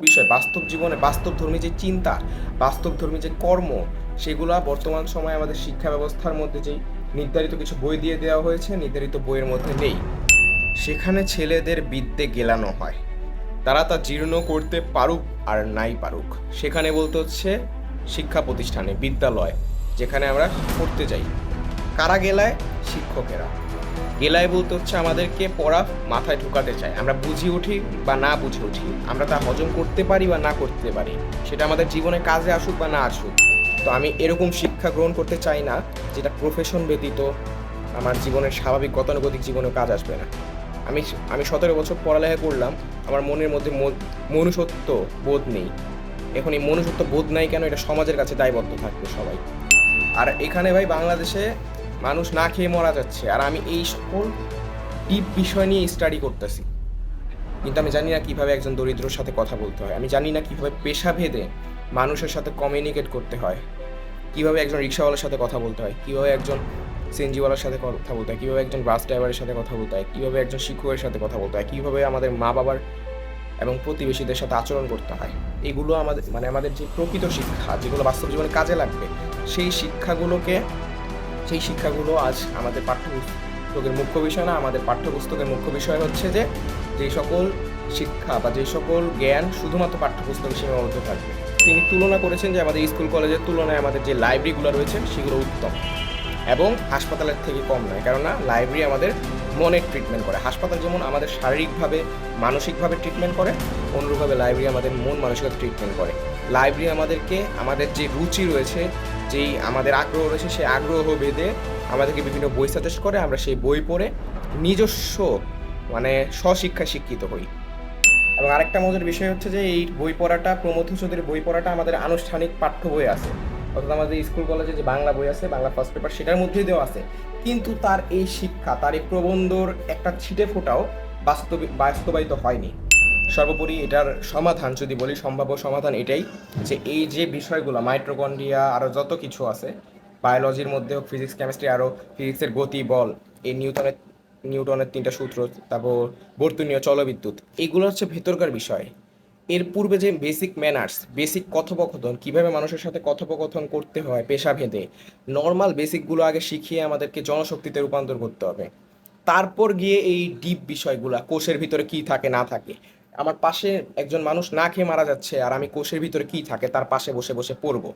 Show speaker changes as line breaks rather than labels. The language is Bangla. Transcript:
বিষয় বাস্তব জীবনে বাস্তবধর্মী যে চিন্তা, বাস্তবধর্মী যে কর্ম, সেগুলা বর্তমান সময়ে আমাদের শিক্ষা ব্যবস্থার মধ্যে যেই নির্ধারিত কিছু বই দিয়ে দেওয়া হয়েছে, নির্ধারিত বইয়ের মধ্যে নেই। সেখানে ছেলেদের বিদ্যে গেলানো হয়। তারা তা জীর্ণ করতে পারুক আর নাই পারুক। সেখানে বলতে হচ্ছে শিক্ষা প্রতিষ্ঠানে, বিদ্যালয়, যেখানে আমরা পড়তে যাই। কারা গেলায়? শিক্ষকেরা। গেলায় বলতে হচ্ছে আমাদেরকে পড়া মাথায় ঢোকাতে চায়, আমরা বুঝি উঠি বা না বুঝে উঠি, আমরা তা হজম করতে পারি বা না করতে পারি, সেটা আমাদের জীবনে কাজে আসুক বা না আসুক। তো আমি এরকম শিক্ষা গ্রহণ করতে চাই না যেটা প্রফেশন ব্যতীত আমার জীবনের স্বাভাবিক গতানুগতিক জীবনেও কাজ আসবে না। আমি আমি 17 বছর পড়ালেখা করলাম, আমার মনের মধ্যে মনুষ্যত্ব বোধ নেই। এখন এই মনুষ্যত্ব বোধ নাই কেন, এটা সমাজের কাছে দায়বদ্ধ থাকবে সবাই। আর এখানে ভাই বাংলাদেশে মানুষ না খেয়ে মারা যাচ্ছে, আর আমি এই সকল ডিপ বিষয় নিয়ে স্টাডি করতেছি। কিন্তু আমি জানি না কিভাবে একজন দরিদ্রর সাথে কথা বলতে হয়, আমি জানি না কিভাবে পেশাভেদে মানুষের সাথে কমিউনিকেট করতে হয়, কিভাবে একজন রিক্সাওয়ালার সাথে কথা বলতে হয়, কিভাবে একজন সিএনজিওয়ালার সাথে কথা বলতে হয়, কিভাবে একজন বাস ড্রাইভারের সাথে কথা বলতে হয়, কিভাবে একজন শিক্ষকের সাথে কথা বলতে হয়, কিভাবে আমাদের মা বাবার এবং প্রতিবেশীদের সাথে আচরণ করতে হয়। এগুলো আমাদের আমাদের যে প্রকৃত শিক্ষা, যেগুলো বাস্তব জীবনে কাজে লাগবে, সেই শিক্ষাগুলোকে সেই শিক্ষাগুলো আজ আমাদের পাঠ্যপুস্তকের মুখ্য বিষয় না। আমাদের পাঠ্যপুস্তকের মুখ্য বিষয় হচ্ছে যে যে সকল শিক্ষা বা যে সকল জ্ঞান শুধুমাত্র পাঠ্যপুস্তকে সীমাবদ্ধ থাকবে। তিনি তুলনা করেছেন যে আমাদের স্কুল কলেজের তুলনায় আমাদের যে লাইব্রেরিগুলো রয়েছে সেগুলো উত্তম এবং হাসপাতালের থেকে কম নয়। কেননা লাইব্রেরি আমাদের মনের ট্রিটমেন্ট করে। হাসপাতাল যেমন আমাদের শারীরিকভাবে মানসিকভাবে ট্রিটমেন্ট করে, অনুরূপভাবে লাইব্রেরি আমাদের মন মানসিকতা ট্রিটমেন্ট করে। লাইব্রেরি আমাদেরকে আমাদের যে রুচি রয়েছে, যেই আমাদের আগ্রহ রয়েছে, সেই আগ্রহ ভেদে আমাদেরকে বিভিন্ন বই সাজেস্ট করে, আমরা সেই বই পড়ে নিজস্ব স্বশিক্ষায় শিক্ষিত হই। এবং আরেকটা মজার বিষয় হচ্ছে যে এই বই পড়াটা, প্রমথ চৌধুরীর বই পড়াটা আমাদের আনুষ্ঠানিক পাঠ্য বই আছে, অর্থাৎ আমাদের স্কুল কলেজে যে বাংলা বই আছে, বাংলা ফার্স্ট পেপার, সেটার মধ্যেই দেওয়া আছে। কিন্তু তার এই শিক্ষা, তার এই প্রবন্ধর একটা ছিটে ফোটাও বাস্তবায়িত হয়নি। সর্বোপরি এটার সমাধান যদি বলি, সম্ভাব্য সমাধান এটাই যে এই যে বিষয়গুলো মাইটোকন্ড্রিয়া আরও যত কিছু আছে বায়োলজির মধ্যেও, ফিজিক্স কেমিস্ট্রি, আরও ফিজিক্সের গতি বল, এই নিউটনের 3টা সূত্র, তারপর বর্তনীয় চলবিদ্যুৎ, এগুলো হচ্ছে ভেতরকার বিষয়। এর পূর্বে যে বেসিক ম্যানার্স, বেসিক কথোপকথন, কিভাবে মানুষের সাথে কথোপকথন করতে হয় পেশাভেদে, নর্মাল বেসিকগুলো আগে শিখিয়ে আমাদেরকে জনশক্তিতে রূপান্তর করতে হবে। তারপর গিয়ে এই ডিপ বিষয়গুলা, কোষের ভিতরে কি থাকে না থাকে। আমার পাশে একজন মানুষ না খেয়ে মারা যাচ্ছে, আর আমি কোষের ভিতরে কি থাকে তার পাশে বসে বসে পড়বো।